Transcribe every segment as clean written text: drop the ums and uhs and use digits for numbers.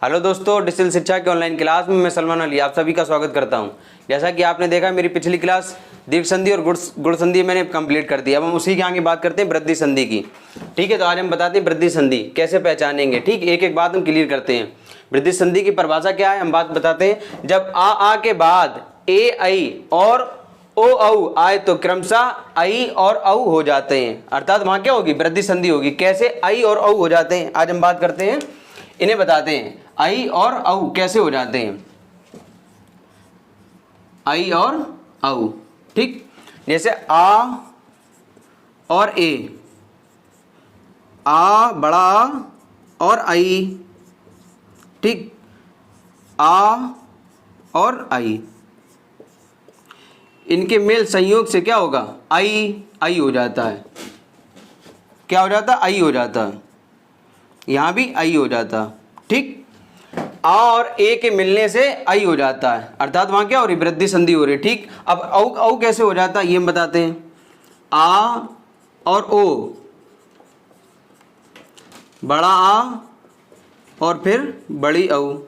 Hello दोस्तों, digital शिक्षा के ऑनलाइन क्लास में मैं सलमान अली आप सभी का स्वागत करता हूं। जैसा कि आपने देखा मेरी पिछली क्लास दीर्घ संधि और गुण संधि मैंने कंप्लीट कर दी। अब हम उसी के आगे बात करते हैं वृद्धि संधि की। ठीक है, तो आज हम बताते हैं वृद्धि संधि कैसे पहचानेंगे। ठीक, एक एक बात हम क्लियर करते हैं। वृद्धि संधि की परिभाषा क्या है हम बात बताते हैं। जब आ के बाद ए आई और ओ औ आए तो क्रमशः आई और औ हो जाते हैं, अर्थात वहां क्या होगी, वृद्धि संधि होगी। कैसे आई और औ हो जाते हैं आज हम बात करते हैं, इन्हें बताते हैं। आई और औ कैसे हो जाते हैं, आई और औ। ठीक, जैसे आ और ए, आ बड़ा आ और आई। ठीक, आ और आई, इनके मेल संयोग से क्या होगा, आई आई हो जाता है। क्या हो जाता है, आई हो जाता है। यहां भी आई हो जाता। ठीक, आ और ए के मिलने से आई हो जाता है, अर्थात वहां क्या हो रही, वृद्धि संधि हो रही। ठीक, अब औ कैसे हो जाता है ये हम बताते हैं। आ और ओ, बड़ा आ और फिर बड़ी औ।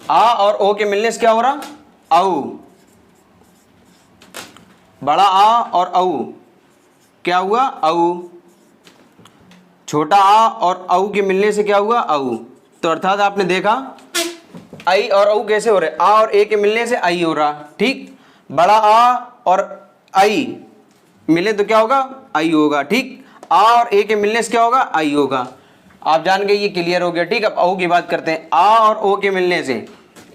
आ और ओ के मिलने से क्या हो रहा, औ। बड़ा आ और औ क्या हुआ, औ। छोटा आ और औ के मिलने से क्या हुआ, औ। तो अर्थात आपने देखा आई और औ कैसे हो रहे, आ और ए के मिलने से आई हो रहा। ठीक, बड़ा आ और आई मिले तो क्या होगा, आई होगा। ठीक, आ और ए के मिलने से क्या होगा, आई होगा। आप जान गए, ये क्लियर हो गया। ठीक, अब औ की बात करते हैं। आ और ओ के मिलने से,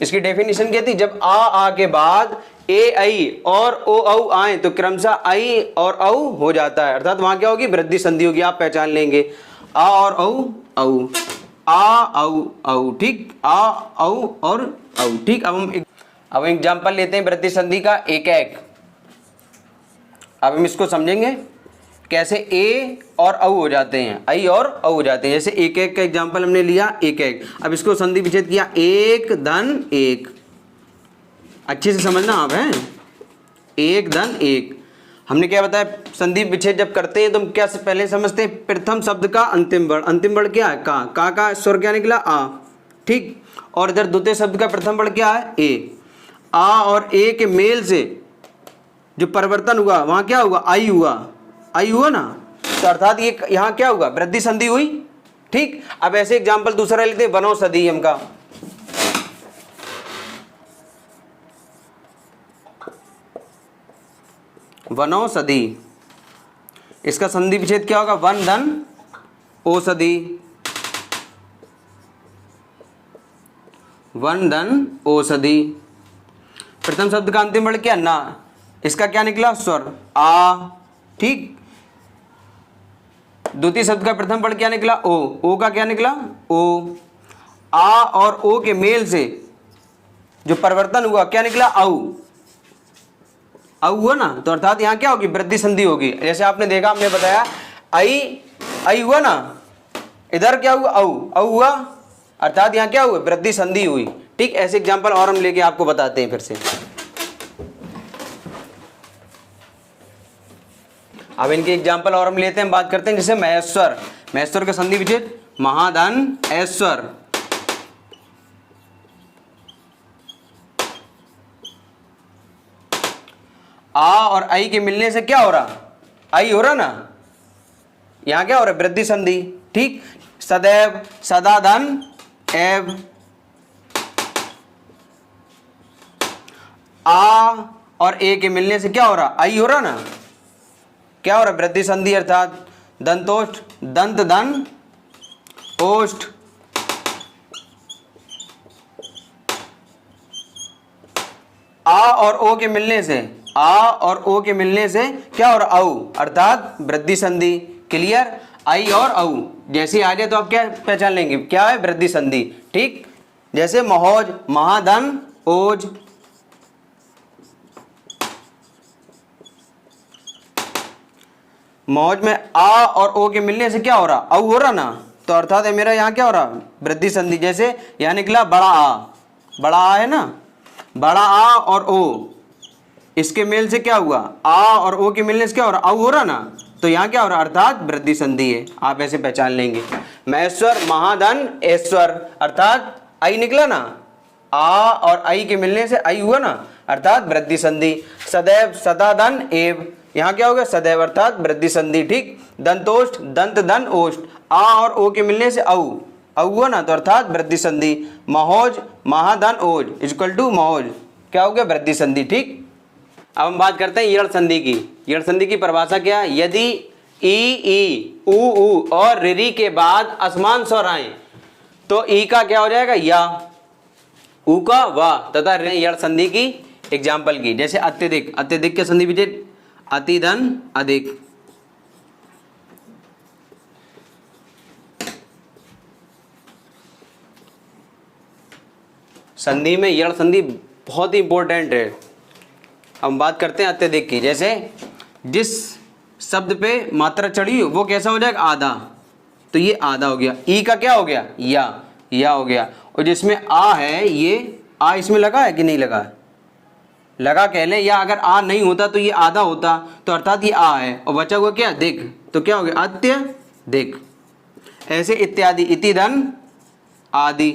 इसकी डेफिनेशन क्या थी, जब आ के बाद ए आई और ओ औ आए तो क्रमशः आई और औ हो जाता है, अर्थात वहां क्या होगी, वृद्धि संधि होगी। आप पहचान लेंगे आ और औ, आ औ औ। ठीक, आ औ और औ। ठीक, अब हम एग्जाम्पल लेते हैं वृद्धि संधि का एक एक। अब हम इसको समझेंगे कैसे ए और औ हो जाते हैं, आई और औ हो जाते हैं। जैसे एक एक का एग्जाम्पल हमने लिया, एक एक। अब इसको संधि विच्छेद किया, एक धन एक। अच्छे से समझना आप, हैं एक धन एक। हमने क्या बताया, संधि विच्छेद जब करते हैं तो हम क्या पहले समझते हैं, प्रथम शब्द का अंतिम वर्ण। अंतिम वर्ण क्या है, का स्वर क्या निकला, आ। ठीक, और इधर द्वितीय शब्द का प्रथम वर्ण क्या है, ए। आ और ए के मेल से जो परिवर्तन हुआ वहां क्या हुआ, आई हुआ। आई हुआ ना, तो अर्थात ये यहां क्या हुआ, वृद्धि संधि हुई। ठीक, अब ऐसे एग्जाम्पल दूसरा लेते हैं, वनौषधि का। वनौषधि, इसका संधि विच्छेद क्या होगा, वन धन औषधि। वन धन औषधि। प्रथम शब्द का अंतिम वर्ण क्या, ना। इसका क्या निकला, स्वर आ। ठीक, द्वितीय शब्द का प्रथम वर्ण क्या निकला, ओ का क्या निकला, ओ। आ और ओ के मेल से जो परिवर्तन हुआ क्या निकला, औ। औ हुआ ना, तो अर्थात यहां क्या होगी, वृद्धि संधि होगी। जैसे आपने देखा, हमने बताया आई आई हुआ ना, इधर क्या हुआ, औ हुआ, अर्थात यहां क्या हुआ, वृद्धि संधि हुई। ठीक, ऐसे एग्जांपल और हम लेके आपको बताते हैं फिर से। अब इनके एग्जांपल और हम लेते हैं, बात करते हैं। जैसे महेश्वर, महेश्वर का संधि विच्छेद महाधन ऐश्वर। आ और आई के मिलने से क्या हो रहा, आई हो रहा ना, यहां क्या हो रहा है, वृद्धि संधि। ठीक, सदैव, सदा धन एव। आ और ए के मिलने से क्या हो रहा, आई हो रहा ना, क्या हो रहा है, वृद्धि संधि, अर्थात दंतोष्ठ, दंत धन ओष्ठ। आ और ओ के मिलने से, आ और ओ के मिलने से क्या हो रहा, औ, अर्थात वृद्धि संधि। क्लियर, आई और औ जैसे आ जाए तो आप क्या पहचान लेंगे, क्या है, वृद्धि संधि। ठीक, जैसे महोज, महाधन ओज। मौज में आ और ओ के मिलने से क्या हो रहा, औ हो रहा ना, तो अर्थात मेरा यहाँ क्या हो रहा, वृद्धि संधि। जैसे यहाँ निकला बड़ा आ, बड़ा आ है ना, बड़ा आ और ओ, इसके मेल से क्या हुआ, आ और ओ के मिलने से क्या हो रहा, औ हो रहा ना, तो यहाँ क्या हो रहा, अर्थात वृद्धि संधि है। आप ऐसे पहचान लेंगे। महेश्वर महाधन ऐश्वर, अर्थात आई निकला ना, आ और आई के मिलने से आई हुआ ना, अर्थात वृद्धि संधि। सदैव सदा धन एव, यहाँ क्या होगा, सदैव अर्थात वृद्धि संधि। ठीक। दंतोष्ठ दंत धन ओष्ठ, आ और ओ के मिलने से औ हुआ ना, तो अर्थात वृद्धि संधि। महोज महाधन ओज इक्वल टू महोज, क्या हो गया, वृद्धि संधि। ठीक। अब हम बात करते हैं यण संधि की। यण संधि की परिभाषा क्या है, यदि ई ऊ और री के बाद असमान स्वर आए तो ई का क्या हो जाएगा, या, ऊ का वा, तथा यण संधि की एग्जाम्पल की, जैसे अत्यधिक, अत्यधिक के संधि विच्छेद अति धन अधिक। संधि में यण संधि बहुत ही इंपॉर्टेंट है। हम बात करते हैं अत्यधिक की, जैसे जिस शब्द पे मात्रा चढ़ी वो कैसा हो जाएगा, आधा, तो ये आधा हो गया। ई का क्या हो गया, या हो गया। और जिसमें आ है, ये आ इसमें लगा है कि नहीं लगा है, लगा कह लें, या अगर आ नहीं होता तो ये आधा होता, तो अर्थात ये आ है, और बचा हुआ क्या, दिक, तो क्या हो गया, अत्यधिक। ऐसे इत्यादि, इति धन आदि।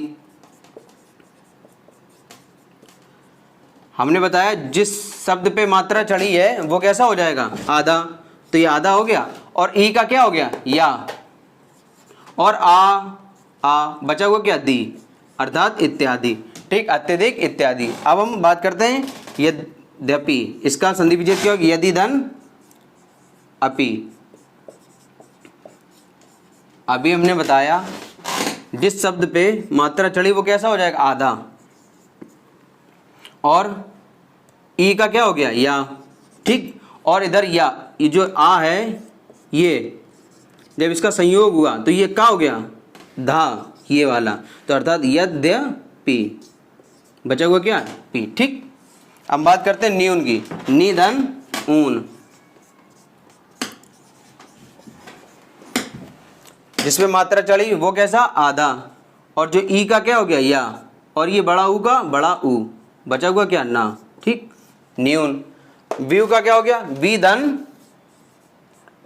हमने बताया जिस शब्द पे मात्रा चढ़ी है वो कैसा हो जाएगा, आधा, तो ये आधा हो गया। और ई का क्या हो गया, या, और आ बचा हुआ क्या, दी, अर्थात इत्यादि। ठीक। अत्यधिक इत्यादि। अब हम बात करते हैं यद्यपि, इसका संधि विच्छेद क्या होगा, यदि धन अपि। अभी हमने बताया जिस शब्द पे मात्रा चढ़ी वो कैसा हो जाएगा, आधा, और ई का क्या हो गया, या। ठीक। और इधर या, ये जो आ है, ये जब इसका संयोग हुआ तो ये क्या हो गया, धा, ये वाला, तो अर्थात यद्यपि, बचा हुआ क्या, पी। ठीक। अब बात करते हैं न्यून की, निधन ऊन, जिसमें मात्रा चढ़ी वो कैसा, आधा, और जो ई का क्या हो गया, या, और ये बड़ा ऊ का बड़ा ऊ, बचा हुआ क्या, ना। ठीक। न्यून। व्यू का क्या हो गया, वी धन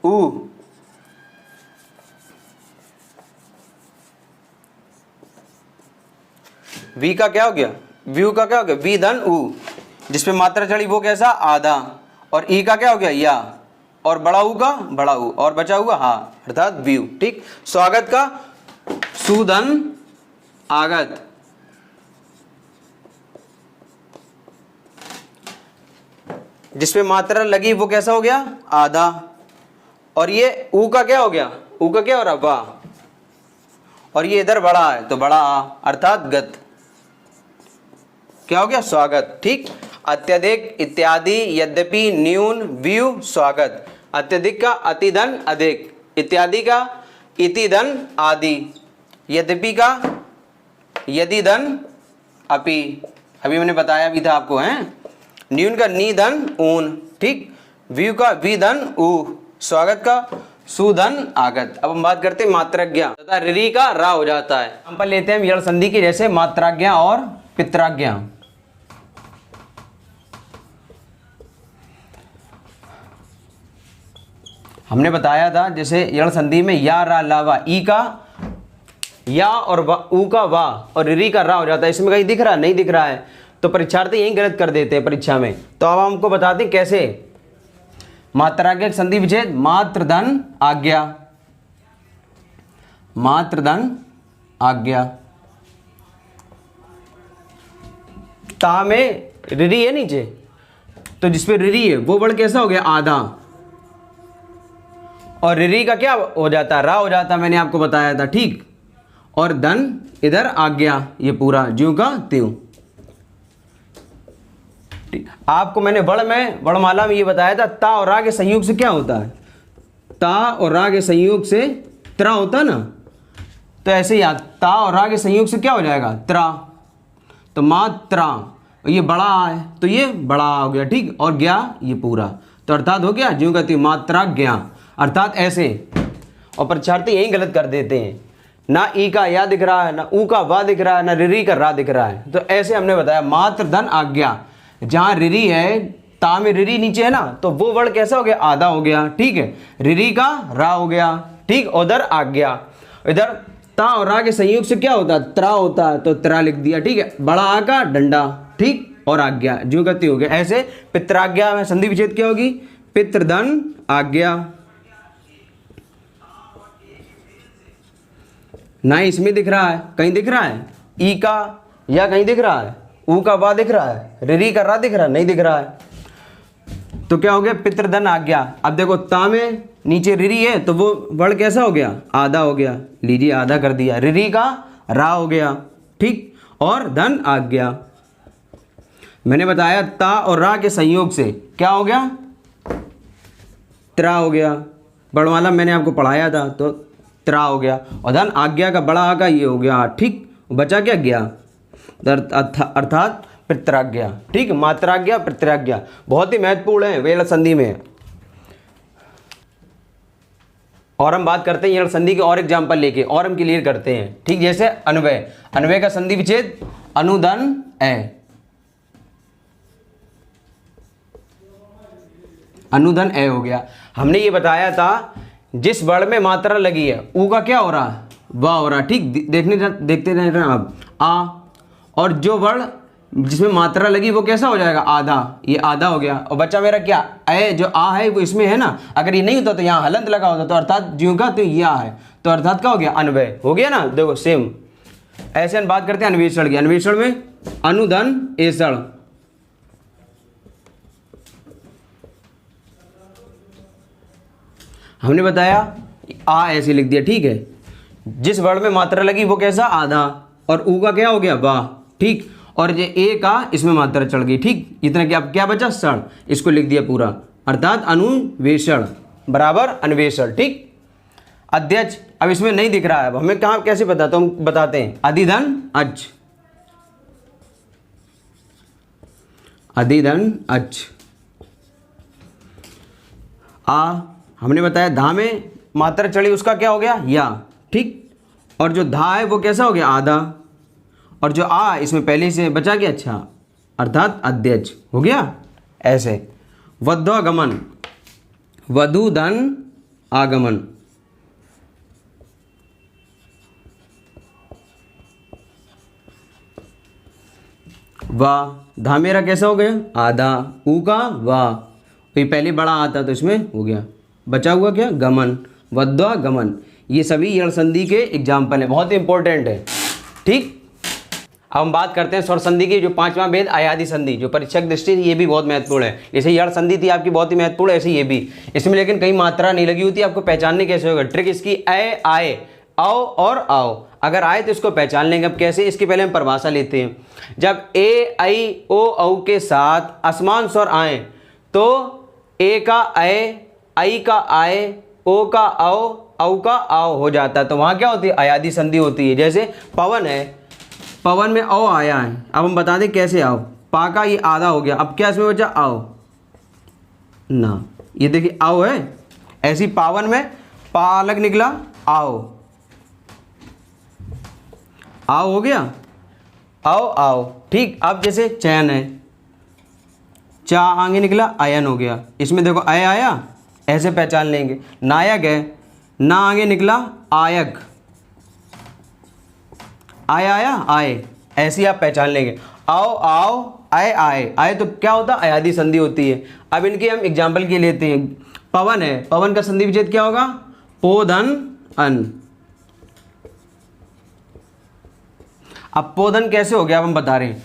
ऊ, वी का क्या हो गया, व्यू का क्या हो गया, वी धन ऊ, जिसपे मात्रा चढ़ी वो कैसा, आधा, और ई का क्या हो गया, या, और बड़ा ऊ का बड़ा ऊ, और बचा हुआ हा, अर्थात व्यू। ठीक। स्वागत का सुधन आगत, जिसपे मात्रा लगी वो कैसा हो गया, आधा, और ये ऊ का क्या हो गया, ऊ का क्या हो रहा, वाह, और ये इधर बड़ा है तो बड़ा आ, अर्थात गत, क्या हो गया, स्वागत। ठीक। अत्यधिक इत्यादि, यद्यपि, न्यून, व्यू, स्वागत। अत्यधिक का अति धन अधिक, इत्यादि का इति धन आदि, यद्यपि का यदि धन अपि, अभी मैंने बताया भी था आपको, हैं। न्यून का नी धन ऊन। ठीक। व्यू का वी धन ऊ, स्वागत का सुधन आगत। अब हम बात करते हैं मात्राज्ञा तथा री का रा हो जाता है। हम पर लेते हैं यण संधि की, जैसे मात्राज्ञा और पित्राज्ञा। हमने बताया था जैसे यण संधि में या रा ला वा, ई का या और ऊ का वा और री का रा हो जाता है। इसमें कहीं दिख रहा नहीं दिख रहा है तो परीक्षार्थी यही गलत कर देते हैं परीक्षा में। तो अब हमको बताते हैं कैसे। मात्राज्ञा संधि विच्छेद मात्र धन आज्ञा, मात्र धन आज्ञा। ता में री है नीचे, तो जिसपे री है वो वर्ड कैसा हो गया आधा, और री का क्या हो जाता रा हो जाता, मैंने आपको बताया था। ठीक। और धन इधर आज्ञा, ये पूरा ज्यों का त्यों। आपको मैंने वर्णमाला में ये बताया था ता और रा के संयोग से क्या होता है, ता और रा के संयोग से त्रा होता ना, तो ऐसे ही ता और रा के संयोग से क्या हो जाएगा त्रा, तो मात्रा, ये बड़ा है तो ये बड़ा हो गया। ठीक। और ज्ञा ये पूरा, तो अर्थात हो गया ज्यों कहती मात्रा ज्ञा, अर्थात ऐसे। और परीक्षार्थी यही गलत कर देते हैं ना ई का या दिख रहा है, ना ऊ का वा दिख रहा है, ना रिरी का रा दिख रहा है। तो ऐसे हमने बताया मात्र धन आज्ञा, जहाँ रिरी है, ता में रिरी नीचे है ना, तो वो वर्ड कैसा हो गया, आधा हो गया, ठीक है। रिरी का रा हो गया, ठीक। उधर आज्ञा, इधर ता और रा के संयोग से क्या होता है, त्रा होता है, तो त्रा लिख दिया, ठीक है। बड़ा आ का डंडा, ठीक, और आज्ञा जो गति हो गया। ऐसे पित्राज्ञा में संधि विच्छेद क्या होगी, पितृधन आज्ञा। ना इसमें दिख रहा है, कहीं दिख रहा है ई का या कहीं दिख रहा है, ऊ का वा दिख रहा है, रिरी का रा दिख रहा है, नहीं दिख रहा है। तो क्या हो गया, पितृधन आज्ञा। अब देखो ता में नीचे रिरी है, तो वो वर्ड कैसा हो गया, आधा हो गया, लीजिए आधा कर दिया, रिरी का रा हो गया, ठीक। और धन आज्ञा, मैंने बताया ता और रा के संयोग से क्या हो गया, त्रा हो गया। बड़वाला मैंने आपको पढ़ाया था, तो त्रा हो गया। और धन आज्ञा का बड़ा आ का ये हो गया, ठीक। बचा क्या गया, अर्थात पित्राज्ञा, ठीक। मात्राज्ञा पित्राज्ञा बहुत ही महत्वपूर्ण है वेल संधि में। और हम बात करते हैं यण संधि के और एग्जाम्पल लेके, और हम क्लियर करते हैं, ठीक। जैसे अन्वय, अन्वय का संधि विच्छेद अनुधन ए, अनुधन ए हो गया। हमने ये बताया था जिस वर्ण में मात्रा लगी है, ऊ का क्या हो रहा है, वाह हो रहा है, ठीक। देखते रह रहे हैं आप आ, और जो वर्ण जिसमें मात्रा लगी वो कैसा हो जाएगा, आधा, ये आधा हो गया। और बच्चा मेरा क्या ए, जो आ है वो इसमें है ना, अगर ये नहीं होता तो यहाँ हलंत लगा होता, तो अर्थात ज्यों का तो ये आ है, तो अर्थात क्या हो गया, अन्वय हो गया ना। देखो सेम ऐसे हम बात करते हैं अन्वेषण की। अन्वेषण में अनुधन एषण, हमने बताया आ ऐसे लिख दिया, ठीक है। जिस वर्ण में मात्रा लगी वो कैसा, आधा, और ऊ का क्या हो गया, वाह, ठीक। और ये ए का इसमें मात्रा चढ़ गई, ठीक। इतना क्या बचा, षण, इसको लिख दिया पूरा, अर्थात अनुवेषण बराबर अन्वेषण, ठीक। अध्यक्ष, अब इसमें नहीं दिख रहा है, अब हमें कहाँ कैसे पता, तो हम बताते हैं अधिधन अच, अधिधन अच। आ हमने बताया धा में मात्रा चढ़ी, उसका क्या हो गया, या, ठीक। और जो धा है वो कैसा हो गया, आधा, और जो आ इसमें पहले से बचा गया, अच्छा, अर्थात अध्यक्ष हो गया। ऐसे वध्वागमन, वधु धन आगमन, वाह, धा मेरा कैसा हो गया, आधा, ऊ का वाह, ये पहले बड़ा आता तो इसमें हो गया, बचा हुआ क्या, गमन, वध्वागमन। ये सभी यण संधि के एग्जाम्पल है, बहुत ही इंपॉर्टेंट है, ठीक। अब हम बात करते हैं स्वर संधि की, जो पांचवा भेद आयादी संधि, जो परीक्षा की दृष्टि से ये भी बहुत महत्वपूर्ण है। जैसे यण संधि थी आपकी बहुत ही महत्वपूर्ण, ऐसे ये भी, इसमें लेकिन कहीं मात्रा नहीं लगी होती, आपको पहचानने कैसे होगा, ट्रिक इसकी ए आए, आओ और आओ, अगर आए तो इसको पहचान लेंगे। अब कैसे, इसके पहले हम परिभाषा लेते हैं। जब ए आई ओ औ के साथ असमान स्वर आए तो ए का ए, आई का आए, ओ का औ का आओ हो जाता है, तो वहाँ क्या होती है, आयादी संधि होती है। जैसे पवन है, पवन में औ आया है, अब हम बता दें कैसे आओ, पा का ये आधा हो गया, अब क्या इसमें बचा, आओ ना, ये देखिए आओ है, ऐसी पावन में पा अलग निकला, आओ, आओ हो गया, आओ आओ, ठीक। अब जैसे चयन है, चा आगे निकला, आयन हो गया, इसमें देखो आय आया, ऐसे पहचान लेंगे। नायक है, ना आगे निकला, आयक, आय आया, आए, ऐसी आप पहचान लेंगे। आओ आओ, आए आए, आए तो क्या होता है, अयादी संधि होती है। अब इनके हम एग्जाम्पल के लेते हैं। पवन है, पवन का संधि विच्छेद क्या होगा, पो धन अन। अब पोधन कैसे हो गया, अब हम बता रहे हैं।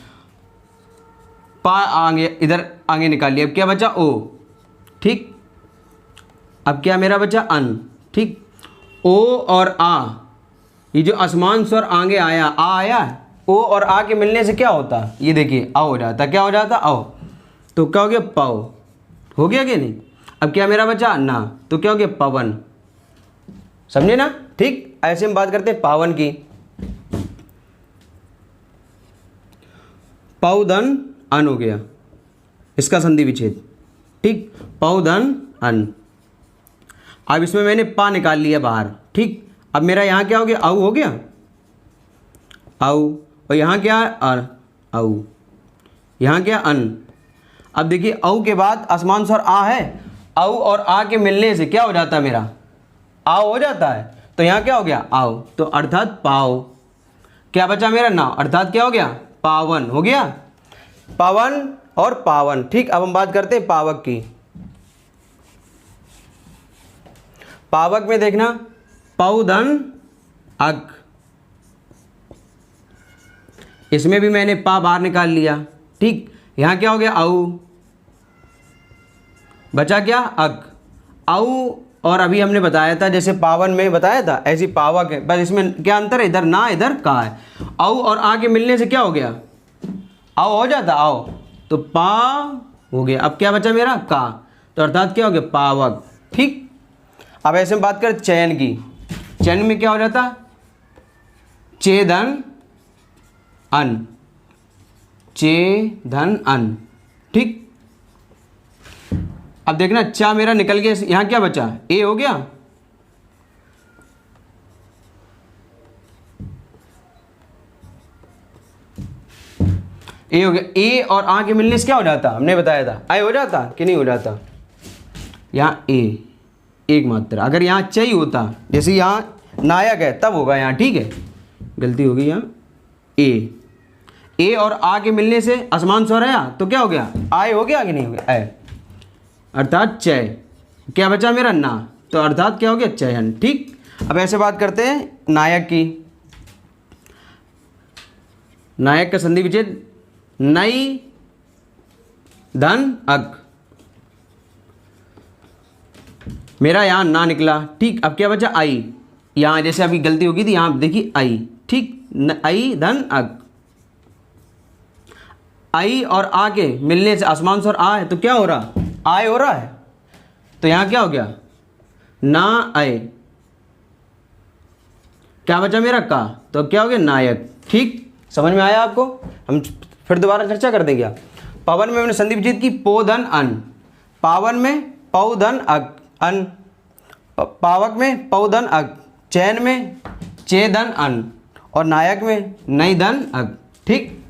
पा आगे, इधर आगे निकाल लिया, अब क्या बचा, ओ, ठीक। अब क्या मेरा बचा, अन, ठीक। ओ और आ, ये जो असमान स्वर आगे आया, आ आया, ओ और आ के मिलने से क्या होता, ये देखिए आ हो जाता, क्या हो जाता, आओ, तो क्या हो गया, पाओ, हो गया कि नहीं। अब क्या मेरा बचा, ना, तो क्या हो गया, पवन, समझे ना, ठीक। ऐसे हम बात करते हैं पावन की। पौधन अन हो गया, इसका संधि विच्छेद, ठीक। पौधन अन। अब इसमें मैंने पा निकाल लिया बाहर, ठीक। अब मेरा यहाँ क्या हो गया, औ हो गया, औ, और यहाँ क्या है, औ, यहाँ क्या, अन। अब देखिए औ के बाद असमान स्वर आ है, औ और आ के मिलने से क्या हो जाता है, मेरा आओ हो जाता है, तो यहाँ क्या हो गया, आओ, तो अर्थात पाओ। क्या बचा मेरा, नाव, अर्थात क्या हो गया, पावन हो गया, पवन और पावन। ठीक, अब हम बात करते हैं पावक की। पावक में देखना, पौ धन अक, इसमें भी मैंने पा बाहर निकाल लिया। ठीक, यहाँ क्या हो गया, औ, बचा क्या, अक, औ, और अभी हमने बताया था जैसे पावन में बताया था, ऐसी पावक है, बस इसमें क्या अंतर है, इधर ना इधर का है। औ और आ के मिलने से क्या हो गया, आओ हो जाता, आओ, तो पा हो गया। अब क्या बचा मेरा, का, तो अर्थात क्या हो गया, पावक। ठीक, अब ऐसे में बात करें चयन की। चयन में क्या हो जाता, चे धन अन, चे धन अन। ठीक, अब देखना चा मेरा निकल गया, यहाँ क्या बचा, ए हो गया, ए हो गया, ए और आ के मिलने से क्या हो जाता, हमने बताया था, आई हो जाता कि नहीं हो जाता, यहाँ ए एक मात्रा। अगर यहाँ च ही होता, जैसे यहाँ नायक है तब होगा यहाँ। ठीक है, गलती हो गई यहाँ, ए और आ के मिलने से असमान स्वर आया तो क्या हो गया, आय हो गया कि नहीं हो गया, आय, अर्थात चय। क्या बचा मेरा, ना, तो अर्थात क्या हो गया, चयन। ठीक, अब ऐसे बात करते हैं नायक की। नायक का संधि विच्छेद, नई धन अक, मेरा यहाँ ना निकला। ठीक, अब क्या बचा, आई, यहाँ जैसे अभी गलती होगी थी, यहाँ देखिए आई। ठीक, आई धन अक, आई और आ के मिलने से आसमान स्वर आ है तो क्या हो रहा, आय हो रहा है, तो यहाँ क्या हो गया, ना आय। क्या बचा मेरा, का, तो क्या हो गया, नायक। ठीक, समझ में आया आपको, हम फिर दोबारा चर्चा कर देंगे। पवन में हमने संधि विच्छेद की, पो धन अन, पावन में पौ धन अक अन, पावक में पौ धन अक, चयन में चे धन अन, और नायक में नई धन अक। ठीक,